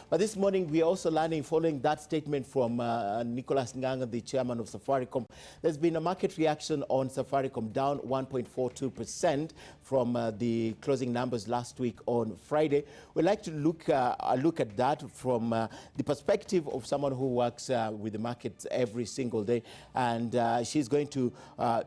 But this morning, we are also learning, following that statement from Nicholas Nganga, the chairman of Safaricom, there's been a market reaction on Safaricom, down 1.42% from the closing numbers last week on Friday. We'd like to look at that from the perspective of someone who works with the markets every single day. And she's going to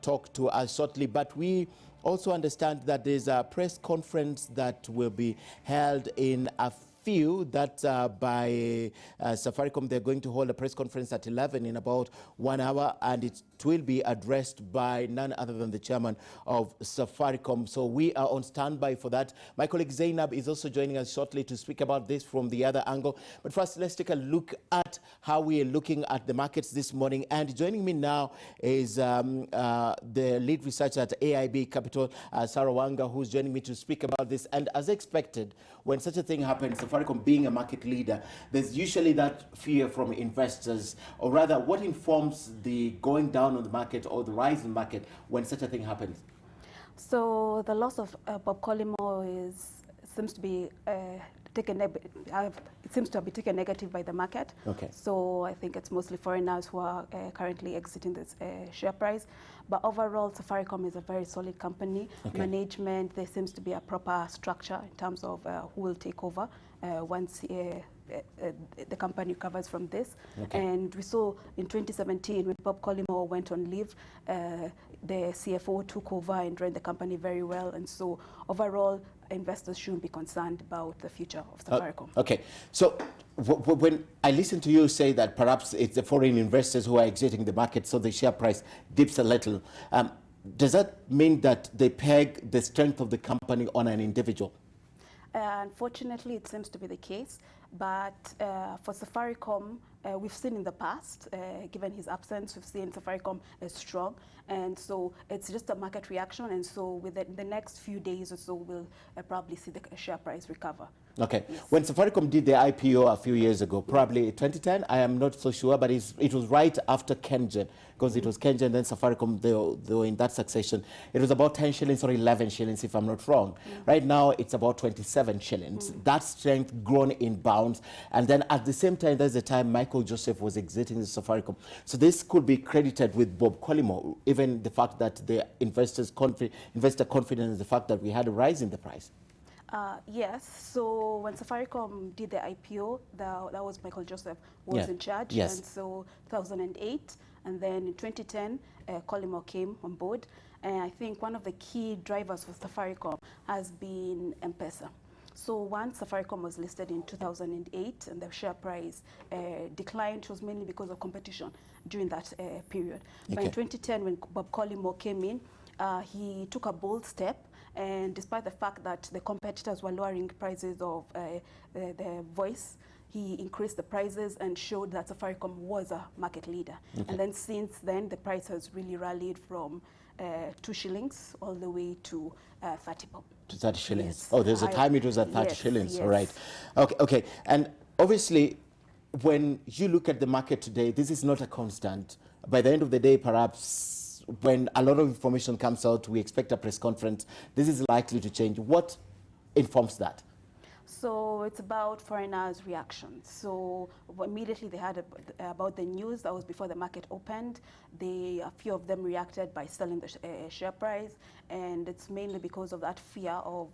talk to us shortly. But we also understand that there's a press conference that will be held in a few that by Safaricom. They're going to hold a press conference at 11 in about 1 hour, and it will be addressed by none other than the chairman of Safaricom. So we are on standby for that. My colleague Zainab is also joining us shortly to speak about this from the other angle. But first, let's take a look at how we are looking at the markets this morning. And joining me now is the lead researcher at AIB Capital, Sarah Wanga, who's joining me to speak about this. And as expected, when such a thing happens, Safaricom being a market leader, there's usually that fear from investors, or rather, what informs the going down on the market or the rise in the market when such a thing happens? So the loss of Bob Collymore seems to be taken negative by the market. Okay. So I think it's mostly foreigners who are currently exiting this share price. But overall, Safaricom is a very solid company. Okay. Management, there seems to be a proper structure in terms of who will take over once the company recovers from this. Okay. And we saw in 2017 when Bob Collymore went on leave, the CFO took over and ran the company very well. And so overall, investors shouldn't be concerned about the future of Safaricom. Okay, so when I listen to you say that perhaps it's the foreign investors who are exiting the market, so the share price dips a little, does that mean that they peg the strength of the company on an individual? Unfortunately, it seems to be the case. But for Safaricom, we've seen in the past, given his absence, we've seen Safaricom as strong. And so it's just a market reaction. And so within the next few days or so, we'll probably see the share price recover. Okay. Yes. When Safaricom did the IPO a few years ago, probably 2010, I am not so sure, but it was right after Kengen, because it was Kengen, then Safaricom, they were in that succession. It was about 10 shillings or 11 shillings, if I'm not wrong. Right now, it's about 27 shillings. That strength grown in bounds. And then at the same time, there's the time Michael Joseph was exiting the Safaricom. So this could be credited with Bob Collymore, even the fact that the investor confidence in the fact that we had a rise in the price. Yes, so when Safaricom did the IPO, that was Michael Joseph was in charge. Yes. And so 2008, and then in 2010, Collymore came on board. And I think one of the key drivers for Safaricom has been M-Pesa. So once Safaricom was listed in 2008 and the share price declined, it was mainly because of competition during that period. Okay. But in 2010, when Bob Collymore came in, he took a bold step. And despite the fact that the competitors were lowering prices of the voice, he increased the prices and showed that Safaricom was a market leader. Okay. And then since then, the price has really rallied from 2 shillings all the way to 30 pop. To 30 shillings. Yes. Oh, there's a time it was at 30 shillings. Yes. All right. Okay. Okay. And obviously, when you look at the market today, this is not a constant. By the end of the day, perhaps, when a lot of information comes out, we expect a press conference. This is likely to change. What informs that? So it's about foreigners' reactions. So immediately they heard about the news. That was before the market opened. A few of them reacted by selling the share price. And it's mainly because of that fear of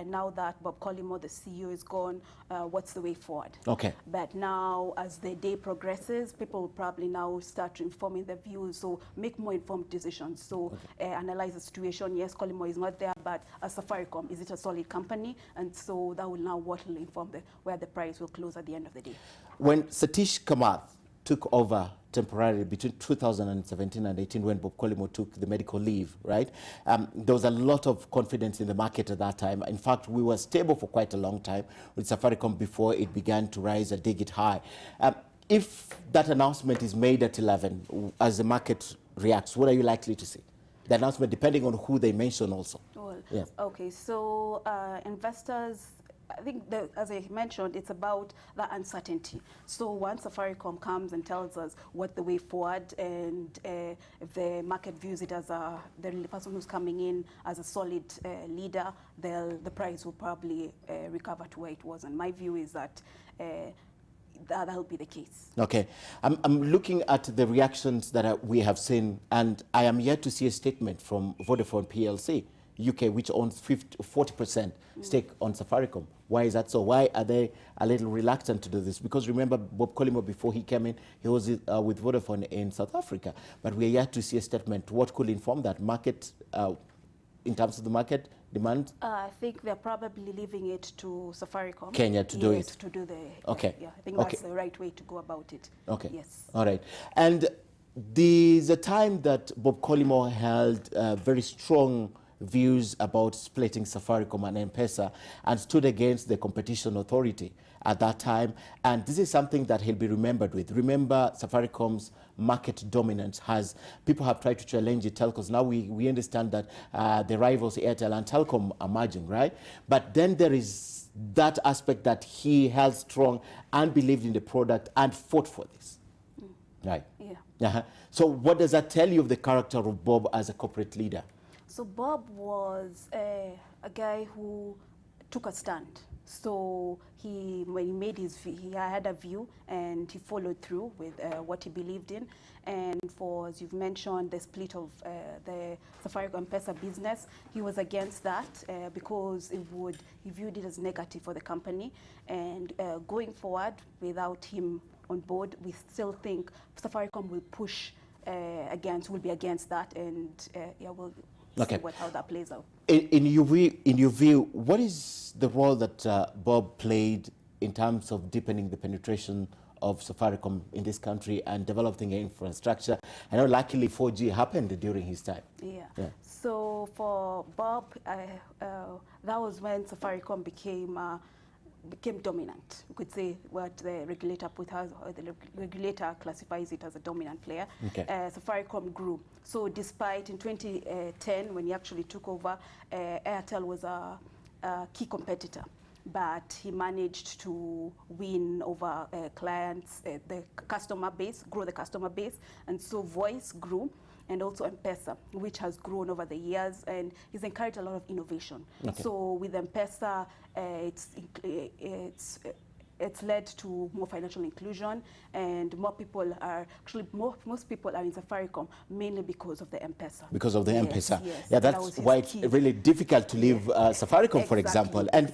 now that Bob Collymore, the CEO, is gone, what's the way forward? Okay. But now, as the day progresses, people will probably now start informing their views, so make more informed decisions. So analyze the situation. Yes, Collymore is not there, but as Safaricom, is it a solid company? And so that will now what will inform where the price will close at the end of the day. When Satish Kamath took over temporarily between 2017 and 18, when Bob Collymore took the medical leave, right? There was a lot of confidence in the market at that time. In fact, we were stable for quite a long time with Safaricom before it began to rise and dig it high. If that announcement is made at 11, as the market reacts, what are you likely to see? The announcement, depending on who they mention also. Well, yes. Okay, so investors, I think, as I mentioned, it's about the uncertainty. So once Safaricom comes and tells us what the way forward, and if the market views it as the person who's coming in as a solid leader, the price will probably recover to where it was. And my view is that that'll be the case. Okay. I'm looking at the reactions that we have seen, and I am yet to see a statement from Vodafone PLC, UK, which owns 40% stake on Safaricom. Why is that so? Why are they a little reluctant to do this? Because remember, Bob Collymore, before he came in, he was with Vodafone in South Africa. But we are yet to see a statement. What could inform that market, in terms of the market demand? I think they're probably leaving it to Safaricom. Kenya to do it. To do the, okay. Yeah, I think that's the right way to go about it. Okay. Yes. All right. And there's a time that Bob Collymore held very strong views about splitting Safaricom and M-Pesa and stood against the competition authority at that time. And this is something that he'll be remembered with. Remember, Safaricom's market dominance people have tried to challenge the telcos. Now we understand that the rivals Airtel and Telcom are merging, right? But then there is that aspect that he held strong and believed in the product and fought for this. Right? Yeah. So what does that tell you of the character of Bob as a corporate leader? So Bob was a guy who took a stand. So when he made his view, he had a view and he followed through with what he believed in. And for, as you've mentioned, the split of the Safaricom M-Pesa business, he was against that because he viewed it as negative for the company. And going forward, without him on board, we still think Safaricom will will be against that, and we'll see how that plays out. In your view, what is the role that Bob played in terms of deepening the penetration of Safaricom in this country and developing infrastructure? I know luckily 4G happened during his time. Yeah. So for Bob, that was when Safaricom became dominant. We could say what the regulator the regulator classifies it as a dominant player. Okay. Safaricom grew. So despite in 2010, when he actually took over, Airtel was a key competitor, but he managed to win over clients, the customer base, grow the customer base, and so voice grew. And also M-Pesa, which has grown over the years, and he's encouraged a lot of innovation. Okay. So with M-Pesa, it's led to more financial inclusion, and more people are most people are in Safaricom mainly because of the M-Pesa. Because of the M-Pesa. Yes. Yeah, that's why it's really difficult to leave Safaricom, for example. And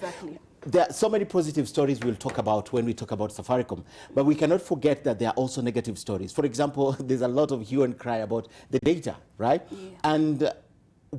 there are so many positive stories we'll talk about when we talk about Safaricom, but we cannot forget that there are also negative stories. For example, there's a lot of hue and cry about the data, right? Yeah. And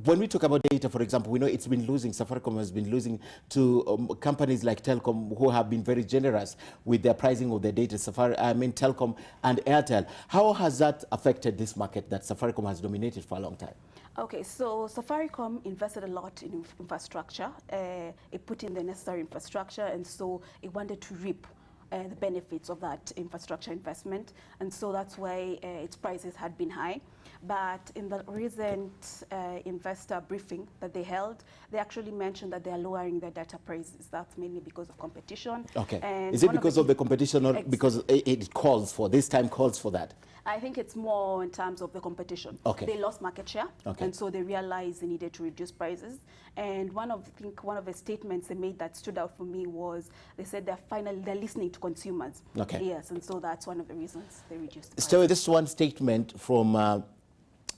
when we talk about data, for example, we know it's been losing, Safaricom has been losing to companies like Telcom, who have been very generous with their pricing of their data, Telcom and Airtel. How has that affected this market that Safaricom has dominated for a long time? Okay, so Safaricom invested a lot in infrastructure. It put in the necessary infrastructure, and so it wanted to reap the benefits of that infrastructure investment, and so that's why its prices had been high. But in the recent investor briefing that they held, they actually mentioned that they are lowering their data prices. That's mainly because of competition. Okay. And is it because of the competition, or because it calls for, this time calls for that? I think it's more in terms of the competition. Okay. They lost market share, okay, and so they realized they needed to reduce prices. And one of the statements they made that stood out for me was they said they're listening to consumers. Okay. Yes, and so that's one of the reasons they reduced prices. So this one statement from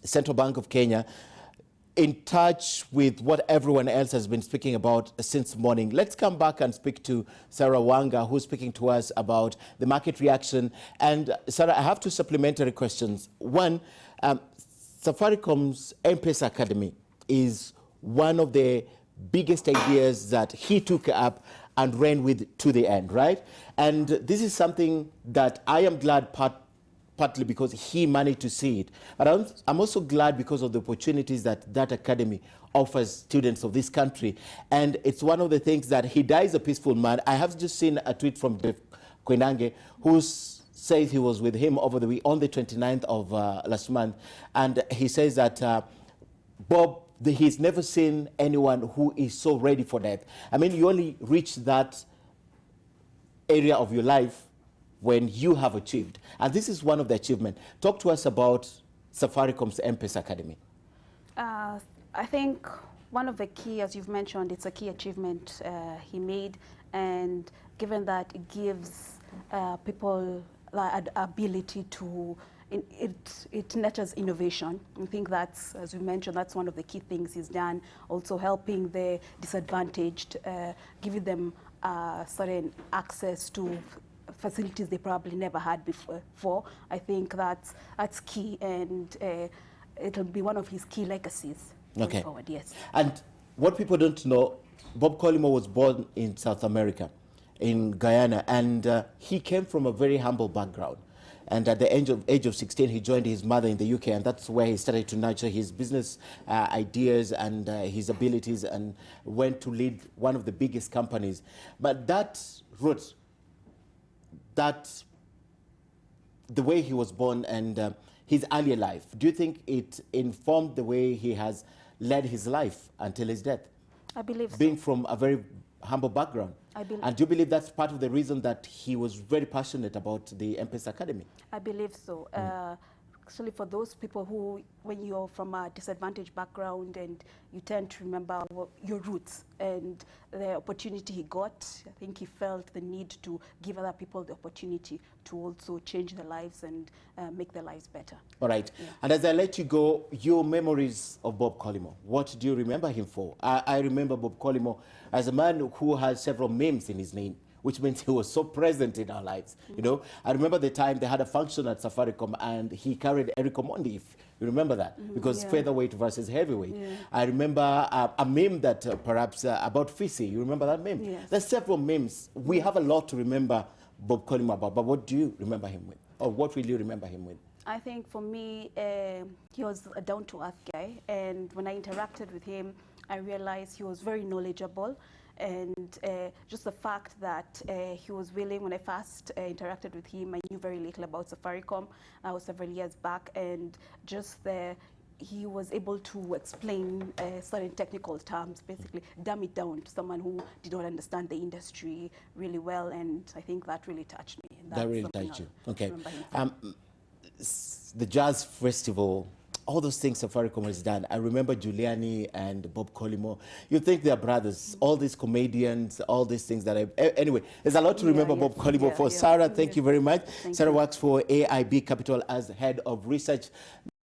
Central Bank of Kenya, in touch with what everyone else has been speaking about since morning. Let's come back and speak to Sarah Wanga, who's speaking to us about the market reaction. And Sarah, I have two supplementary questions. One, Safaricom's M-Pesa Academy is one of the biggest ideas that he took up and ran with to the end, right? And this is something that I am glad partly because he managed to see it. But I'm also glad because of the opportunities that academy offers students of this country. And it's one of the things that he dies a peaceful man. I have just seen a tweet from Dave Koinange, who says he was with him over the week on the 29th of last month. And he says that Bob, he's never seen anyone who is so ready for death. I mean, you only reach that area of your life when you have achieved. And this is one of the achievements. Talk to us about Safaricom's M-Pesa Academy. I think one of the key, as you've mentioned, it's a key achievement he made. And given that it gives people ability to, it nurtures innovation. I think that's, as we mentioned, that's one of the key things he's done. Also helping the disadvantaged, giving them certain access to facilities they probably never had before. I think that's key, and it'll be one of his key legacies going forward. Yes. And what people don't know, Bob Collymore was born in South America, in Guyana, and he came from a very humble background. And at the age of 16, he joined his mother in the UK, and that's where he started to nurture his business ideas and his abilities, and went to lead one of the biggest companies. But that route, the way he was born and his earlier life, do you think it informed the way he has led his life until his death? I believe so. Being from a very humble background. And do you believe that's part of the reason that he was very passionate about the M-Pesa Academy? I believe so. Actually, for those people who, when you're from a disadvantaged background and you tend to remember your roots and the opportunity he got, I think he felt the need to give other people the opportunity to also change their lives and make their lives better. All right. Yeah. And as I let you go, your memories of Bob Collymore, what do you remember him for? I remember Bob Collymore as a man who has several names in his name, which means he was so present in our lives. You know, I remember the time they had a function at Safaricom and he carried Eric Omondi, if you remember that, because featherweight versus heavyweight. I remember a meme that perhaps about Fisi. You remember that meme? Yes. There's several memes. We have a lot to remember Bob Collymore about, but what do you remember him with? Or what will you remember him with? I think for me, he was a down-to-earth guy, and when I interacted with him, I realized he was very knowledgeable. And just the fact that he was willing, when I first interacted with him, I knew very little about Safaricom. I was several years back, and just he was able to explain certain technical terms, basically dumb it down to someone who did not understand the industry really well, and I think that really touched me. And that really touched you. Okay. The Jazz Festival, all those things Safaricom has done. I remember Giuliani and Bob Collymore. You think they're brothers, all these comedians, all these things that anyway, there's a lot to remember Bob Collymore for. Sarah, thank you very much. Sarah works for AIB Capital as head of research.